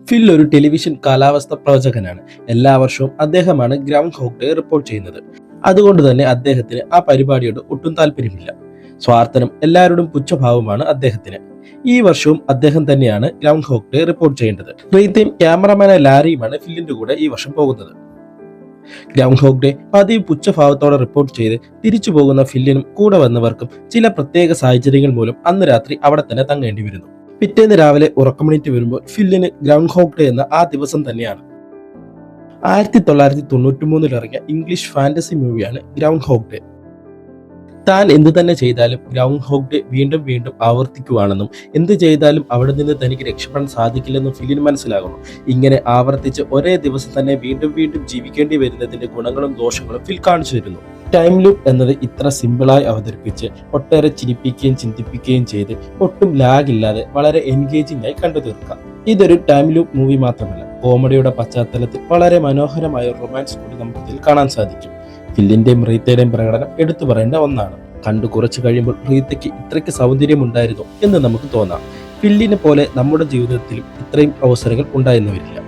ഫിൽ ഒരു ടെലിവിഷൻ കാലാവസ്ഥ പ്രവചകനാണ്. എല്ലാ വർഷവും അദ്ദേഹമാണ് ഗ്രൗണ്ട് ഹോക്ക് ഡേ റിപ്പോർട്ട് ചെയ്യുന്നത്. അതുകൊണ്ട് തന്നെ അദ്ദേഹത്തിന് ആ പരിപാടിയോട് ഒട്ടും താല്പര്യമില്ല. സ്വാർത്ഥനും എല്ലാവരോടും പുച്ഛഭാവമാണ് അദ്ദേഹത്തിന്. ഈ വർഷവും അദ്ദേഹം തന്നെയാണ് ഗ്രൗണ്ട് ഹോക്ക് ഡേ റിപ്പോർട്ട് ചെയ്യേണ്ടത്. റീത്തയും ക്യാമറമാനായ ലാരിയുമാണ് ഫില്ലിന്റെ കൂടെ ഈ വർഷം പോകുന്നത്. ഗ്രൗണ്ട് ഹോക്ക് ഡേ പതിവ് പുച്ഛഭാവത്തോടെ റിപ്പോർട്ട് ചെയ്ത് തിരിച്ചു പോകുന്ന ഫില്ലിനും കൂടെ വന്നവർക്കും ചില പ്രത്യേക സാഹചര്യങ്ങൾ മൂലം അന്ന് രാത്രി അവിടെ തന്നെ തങ്ങേണ്ടി വരുന്നു. പിറ്റേന്ന് രാവിലെ ഉറക്കമണിറ്റ് വരുമ്പോൾ ഫില്ലിന് ഗ്രൗണ്ട് ഹോക്ക് ഡേ എന്ന ആ ദിവസം തന്നെയാണ്. 1993 ഇറങ്ങിയ ഇംഗ്ലീഷ് ഫാന്റസി മൂവിയാണ് ഗ്രൗണ്ട് ഹോക്ക് ഡേ. താൻ എന്ത് തന്നെ ചെയ്താലും ഗ്രൗണ്ട് ഹോക്ക് ഡേ വീണ്ടും വീണ്ടും ആവർത്തിക്കുവാണെന്നും എന്ത് ചെയ്താലും അവിടെ നിന്ന് തനിക്ക് രക്ഷപ്പെടാൻ സാധിക്കില്ലെന്നും ഫില്ലിന് മനസ്സിലാകുന്നു. ഇങ്ങനെ ആവർത്തിച്ച് ഒരേ ദിവസം തന്നെ വീണ്ടും വീണ്ടും ജീവിക്കേണ്ടി വരുന്നതിന്റെ ഗുണങ്ങളും ദോഷങ്ങളും ഫിൽ കാണിച്ചു തരുന്നു. ടൈം ലൂപ്പ് എന്നത് ഇത്ര സിമ്പിളായി അവതരിപ്പിച്ച് ഒട്ടേറെ ചിരിപ്പിക്കുകയും ചിന്തിപ്പിക്കുകയും ചെയ്ത് ഒട്ടും ലാഗ് ഇല്ലാതെ വളരെ എൻഗേജിംഗ് ആയി കണ്ടു തീർക്കാം. ഇതൊരു ടൈം ലൂപ്പ് മൂവി മാത്രമല്ല, കോമഡിയുടെ പശ്ചാത്തലത്തിൽ വളരെ മനോഹരമായ റൊമാൻസ് കൂടി നമുക്ക് ഇതിൽ കാണാൻ സാധിക്കും. ഫില്ലിന്റെയും റീത്തയുടെയും പ്രകടനം എടുത്തു പറയേണ്ട ഒന്നാണ്. കണ്ടു കുറച്ചു കഴിയുമ്പോൾ റീത്തയ്ക്ക് ഇത്രയ്ക്ക് സൗന്ദര്യമുണ്ടായിരുന്നു എന്ന് നമുക്ക് തോന്നാം. ഫില്ലിനെ പോലെ നമ്മുടെ ജീവിതത്തിലും ഇത്രയും അവസരങ്ങൾ ഉണ്ടായെന്ന് വരില്ല.